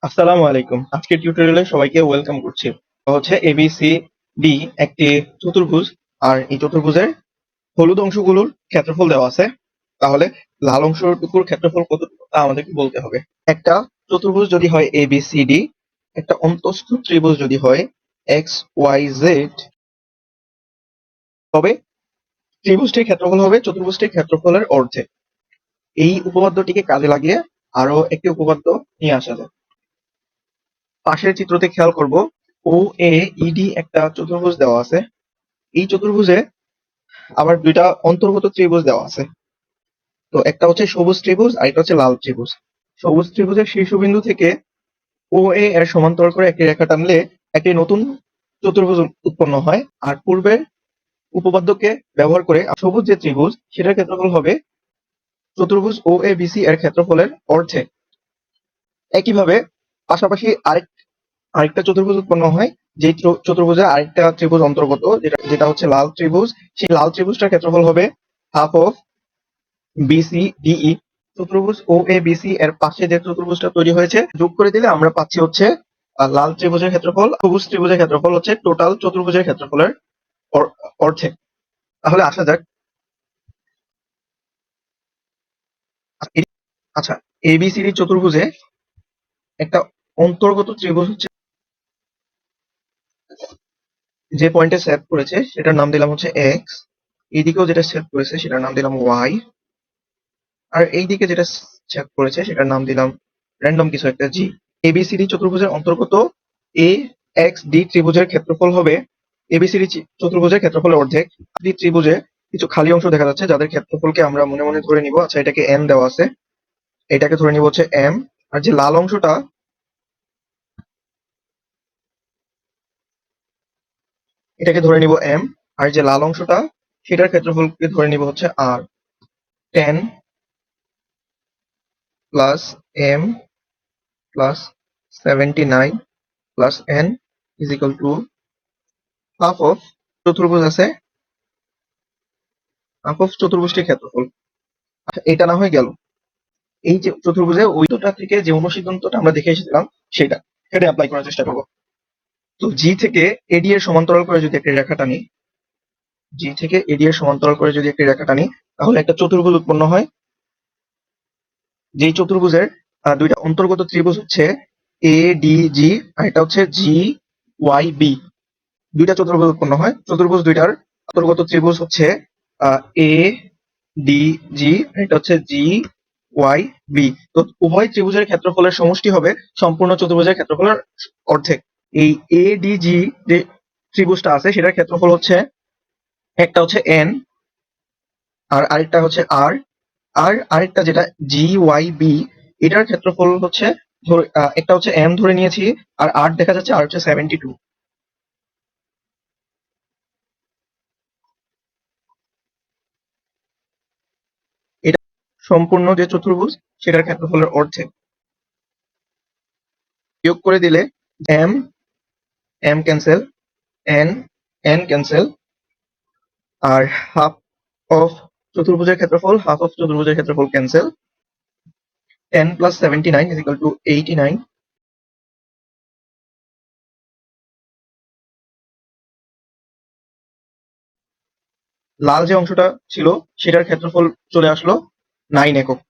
আসসালামু আলাইকুম। আজকের টিউটোরিয়ালে সবাইকে ওয়েলকাম করছি। তো হচ্ছে ABCD একটি চতুর্ভুজ, আর এই চতুর্ভুজের হলুদ অংশগুলোর ক্ষেত্রফল দেওয়া আছে। তাহলে লাল অংশটুকুর ক্ষেত্রফল কতটুকু তা আমাদেরকে বলতে হবে। একটা চতুর্ভুজ যদি হয় ABCD, একটা অন্তঃস্থ ত্রিভুজ যদি হয় XYZ, তবে ত্রিভুজটির ক্ষেত্রফল হবে চতুর্ভুজটির ক্ষেত্রফলের অর্ধেক। এই উপপাদ্যটিকে কাজে লাগিয়ে আরো একটি উপপাদ্য নিয়ে আসা যায়। পাশের চিত্রতে খেয়াল করব, ও এ ইডি একটা চতুর্ভুজ দেওয়া আছে। এই চতুর্ভুজে আবার দুইটা অন্তর্গত ত্রিভুজ দেওয়া আছে। তো একটা হচ্ছে সবুজ ত্রিভুজ আর একটা হচ্ছে লাল ত্রিভুজ। সবুজ ত্রিভুজের শীর্ষবিন্দু থেকে ও এ এর সমান্তরাল করে একটি রেখা টানলে একটি নতুন চতুর্ভুজ উৎপন্ন হয়। আর পূর্বের উপপাদ্যকে ব্যবহার করে সবুজ যে ত্রিভুজ সেটার ক্ষেত্রফল হবে চতুর্ভুজ ও এ বিসি এর ক্ষেত্রফলের অর্ধেক। একইভাবে পাশাপাশি আরেকটা চতুর্ভুজ উৎপন্ন হয়, যে চতুর্ভুজে আরেকটা ত্রিভুজ অন্তর্গত, যেটা যেটা হচ্ছে লাল ত্রিভুজ। সেই লাল ত্রিভুজটার ক্ষেত্রফল হবে হাফ অফ বিসি ডিই। চতুর্ভুজ ও এ বিসি এর পাশে যে চতুর্ভুজটা তৈরি হয়েছে যোগ করে দিলে আমরা পাচ্ছি হচ্ছে লাল ত্রিভুজের ক্ষেত্রফল, সবুজ ত্রিভুজের ক্ষেত্রফল হচ্ছে টোটাল চতুর্ভুজের ক্ষেত্রফলের অর্ধেক। তাহলে আসা যাক। আচ্ছা, এবিসিডি চতুর্ভুজে একটা অন্তর্গত ত্রিভুজ হচ্ছে, যে পয়েন্টে ছেদ করেছে সেটার নাম দিলাম হচ্ছে এক্স, এইদিকেও যেটা ছেদ করেছে সেটার নাম দিলাম ওয়াই, আর এইদিকে যেটা ছেদ করেছে সেটার নাম দিলাম র্যান্ডম কিছু একটা জি। এবিসিডি চতুর্ভুজের অন্তর্গত এ এক্স ডি ত্রিভুজের ক্ষেত্রফল হবে এবিসিডি চতুর্ভুজের ক্ষেত্রফলের অর্ধেক। ডি ত্রিভুজে কিছু খালি অংশ দেখা যাচ্ছে যাদের ক্ষেত্রফলকে আমরা মনে মনে ধরে নিব। আচ্ছা, এটাকে এম দেওয়া আছে, এটাকে ধরে নিব হচ্ছে এম। আর যে লাল অংশটা, এটাকে ধরে নিব এম। আর যে লাল অংশটা সেটার ক্ষেত্রফলকে ধরে নিব হচ্ছে আর। 10 plus M plus 79 plus N is equal to half of চতুর্ভুজ আছে, হাফ অফ চতুর্ভুজটির ক্ষেত্রফল। আচ্ছা, এটা না হয়ে গেল, এই যে চতুর্ভুজে ওইটা থেকে যে অনুসিদ্ধান্তটা আমরা দেখে এসেছিলাম সেটা সেটা অ্যাপ্লাই করার চেষ্টা করবো। তো জি থেকে এডি এর সমান্তরাল করে যদি একটি রেখা টানি, জি থেকে এডি এর সমান্তরাল করে যদি একটি রেখা টানি, তাহলে একটা চতুর্ভুজ উৎপন্ন হয়। যেই চতুর্ভুজের দুইটা অন্তর্গত ত্রিভুজ হচ্ছে এ ডি জি, আর এটা হচ্ছে জি ওয়াই বি। দুইটা চতুর্ভুজ উৎপন্ন হয়। চতুর্ভুজ দুইটার অন্তর্গত ত্রিভুজ হচ্ছে এ ডি জি, এটা হচ্ছে জি ওয়াই বি। তো উভয় ত্রিভুজের ক্ষেত্রফলের সমষ্টি হবে সম্পূর্ণ চতুর্ভুজের ক্ষেত্রফলের অর্ধেক। এই এ ডি জি যে ত্রিভুজটা আছে সেটার ক্ষেত্রফল হচ্ছে, একটা হচ্ছে এন আর আরেকটা হচ্ছে আর। আর আরেকটা যেটা জি ওয়াই বি, এটার ক্ষেত্রফল হচ্ছে একটা হচ্ছে এম ধরে নিয়েছি, আর আর দেখা যাচ্ছে, আর হচ্ছে 72। এটা সম্পূর্ণ যে চতুর্ভুজ সেটার ক্ষেত্রফলের অর্ধেক। বিয়োগ করে দিলে M M cancel, N N cancel, আর হাফ অফ চতুর্ভুজের ক্ষেত্রফল, হাফ অফ চতুর্ভুজের ক্ষেত্রফল cancel. 10 plus 79 is equal to 89। লাল যে অংশটা ছিল সেটার ক্ষেত্রফল চলে আসলো 9 একক।